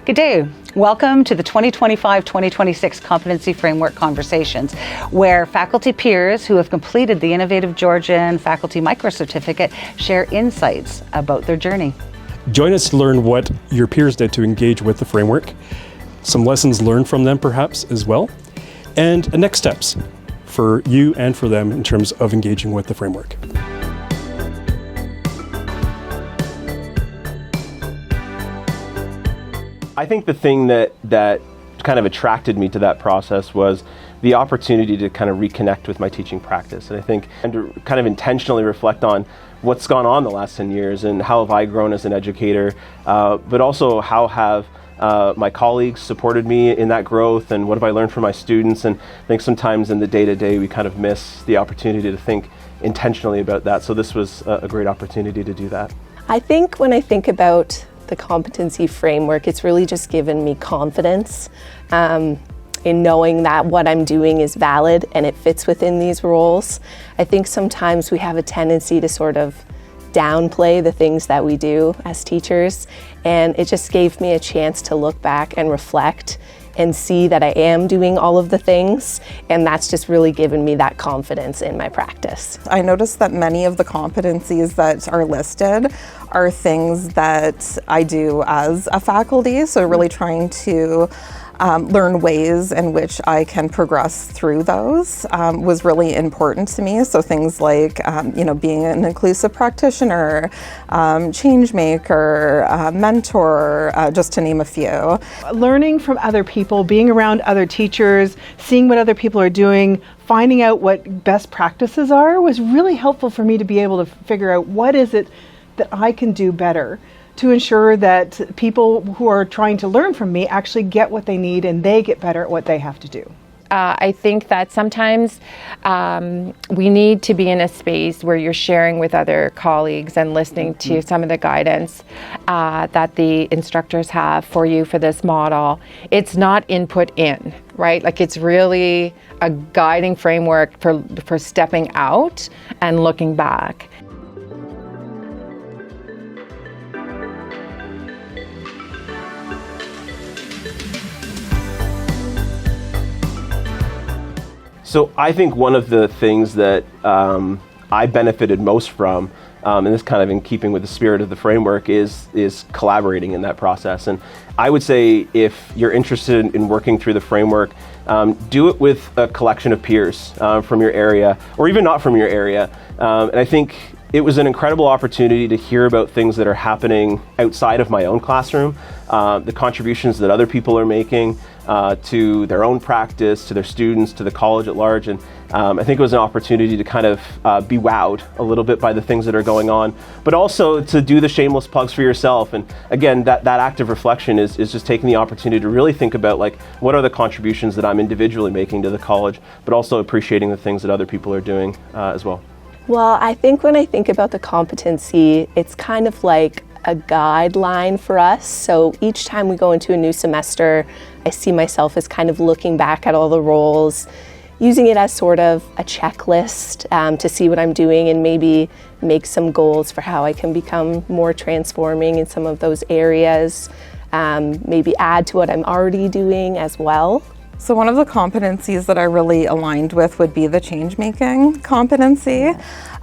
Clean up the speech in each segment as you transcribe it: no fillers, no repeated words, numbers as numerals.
Good day. Welcome to the 2025-2026 Competency Framework Conversations, where faculty peers who have completed the innovative Georgian Faculty Micro-Certificate share insights about their journey. Join us to learn what your peers did to engage with the framework, some lessons learned from them perhaps as well, and next steps for you and for them in terms of engaging with the framework. I think the thing that kind of attracted me to that process was the opportunity to kind of reconnect with my teaching practice. And I think, and to kind of intentionally reflect on what's gone on the last 10 years and how have I grown as an educator, but also how have my colleagues supported me in that growth, and what have I learned from my students. And I think sometimes in the day-to-day we kind of miss the opportunity to think intentionally about that. So this was a great opportunity to do that. I think when I think about the competency framework, it's really just given me confidence in knowing that what I'm doing is valid and it fits within these roles. I think sometimes we have a tendency to sort of downplay the things that we do as teachers, and it just gave me a chance to look back and reflect and see that I am doing all of the things, and that's just really given me that confidence in my practice. I noticed that many of the competencies that are listed are things that I do as a faculty, so really trying to learn ways in which I can progress through those was really important to me. So things like, being an inclusive practitioner, change maker, mentor, just to name a few. Learning from other people, being around other teachers, seeing what other people are doing, finding out what best practices are was really helpful for me to be able to figure out what is it that I can do better to ensure that people who are trying to learn from me actually get what they need and they get better at what they have to do. I think that sometimes we need to be in a space where you're sharing with other colleagues and listening to some of the guidance that the instructors have for you for this model. It's not input in, right? Like, it's really a guiding framework for stepping out and looking back. So I think one of the things that I benefited most from, and this kind of in keeping with the spirit of the framework, is collaborating in that process. And I would say if you're interested in working through the framework, do it with a collection of peers from your area, or even not from your area. And I think it was an incredible opportunity to hear about things that are happening outside of my own classroom, the contributions that other people are making to their own practice, to their students, to the college at large. And I think it was an opportunity to kind of be wowed a little bit by the things that are going on, but also to do the shameless plugs for yourself. And again, that active reflection is just taking the opportunity to really think about, like, what are the contributions that I'm individually making to the college, but also appreciating the things that other people are doing as well. Well, I think when I think about the competency, it's kind of like a guideline for us. So each time we go into a new semester, I see myself as kind of looking back at all the roles, using it as sort of a checklist to see what I'm doing and maybe make some goals for how I can become more transforming in some of those areas, maybe add to what I'm already doing as well. So one of the competencies that I really aligned with would be the change-making competency.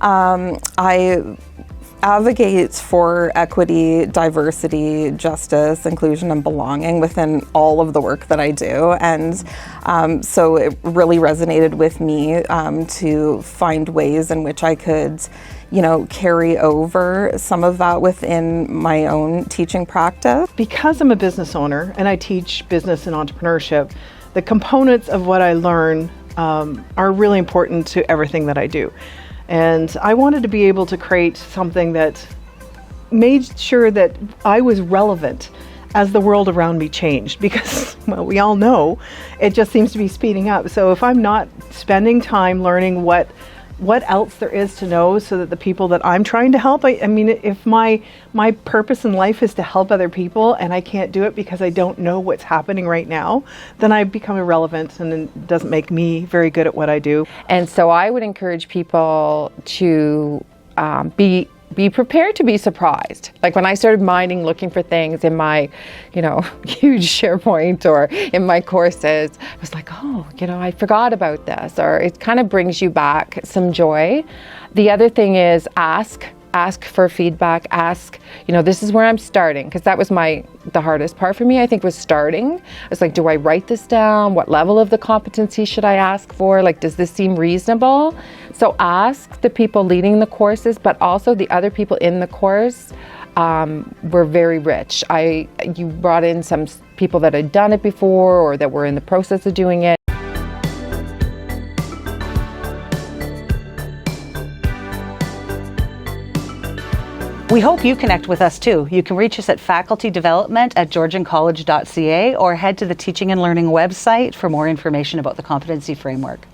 I advocate for equity, diversity, justice, inclusion, and belonging within all of the work that I do. And so it really resonated with me to find ways in which I could carry over some of that within my own teaching practice. Because I'm a business owner and I teach business and entrepreneurship, the components of what I learn are really important to everything that I do. And I wanted to be able to create something that made sure that I was relevant as the world around me changed, because, well, we all know it just seems to be speeding up. So if I'm not spending time learning what else there is to know so that the people that I'm trying to help, I mean, if my purpose in life is to help other people and I can't do it because I don't know what's happening right now, then I become irrelevant and it doesn't make me very good at what I do. And so I would encourage people to be be prepared to be surprised. Like when I started mining, looking for things in my, huge SharePoint or in my courses, I was like, oh, I forgot about this, or it kind of brings you back some joy. The other thing is ask for feedback, ask, this is where I'm starting, because that was the hardest part for me, I think, was starting. It's like, do I write this down? What level of the competency should I ask for? Like, does this seem reasonable? So ask the people leading the courses, but also the other people in the course were very rich. You brought in some people that had done it before or that were in the process of doing it. We hope you connect with us too. You can reach us at facultydevelopment@georgiancollege.ca or head to the Teaching and Learning website for more information about the competency framework.